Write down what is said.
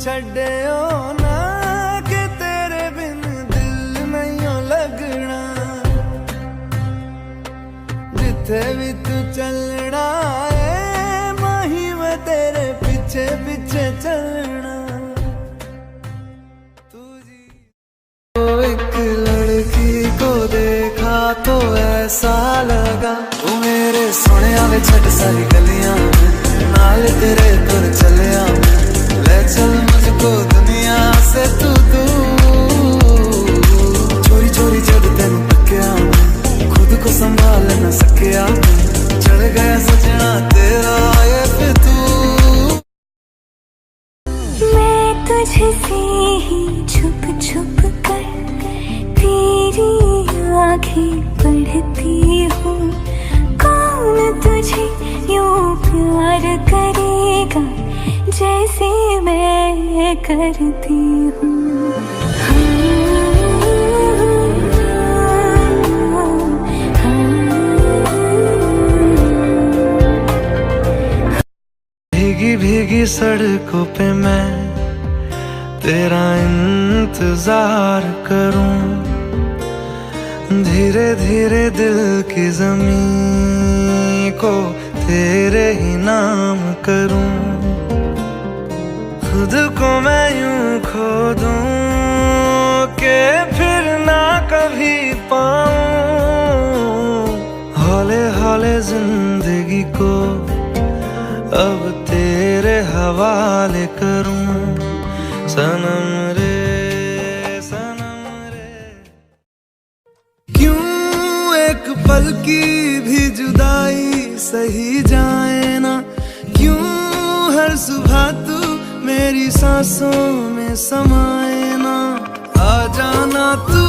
छड्डियो ना कि तेरे बिन दिल नहीं लगना। जिथे भी तू चलना है माही मैं तेरे पीछे पीछे चलना। तो एक लड़की को देखा तो ऐसा लगा वो मेरे सोने वे छट सारी गलियां नाल तेरे तुर चलिया। ले चल मुझको दुनिया से तू दूर। चोरी चोरी जब तेन तकिया खुद को संभाल न सकिया। चढ़ गया सजना तेरा ये फितूर। मैं तुझसे ही छुप छुप कर तेरी आँखें पढ़ती हूँ। कौन तुझे यूं प्यार करेगा जैसे मैं करती हूँ। भीगी भीगी सड़कों पे मैं तेरा इंतजार करूं। धीरे धीरे दिल की ज़मीं को तेरे ही नाम करूं। खुद को मैं यूं खो दूं कि फिर ना कभी पाऊं। हौले हौले जिंदगी को अब तेरे हवाले करूं। सनम रे सनम रे। क्यों एक पल की भी जुदाई सही जाए ना। क्यों हर सुबह तू मेरी सांसों में समाए ना। आ जाना तू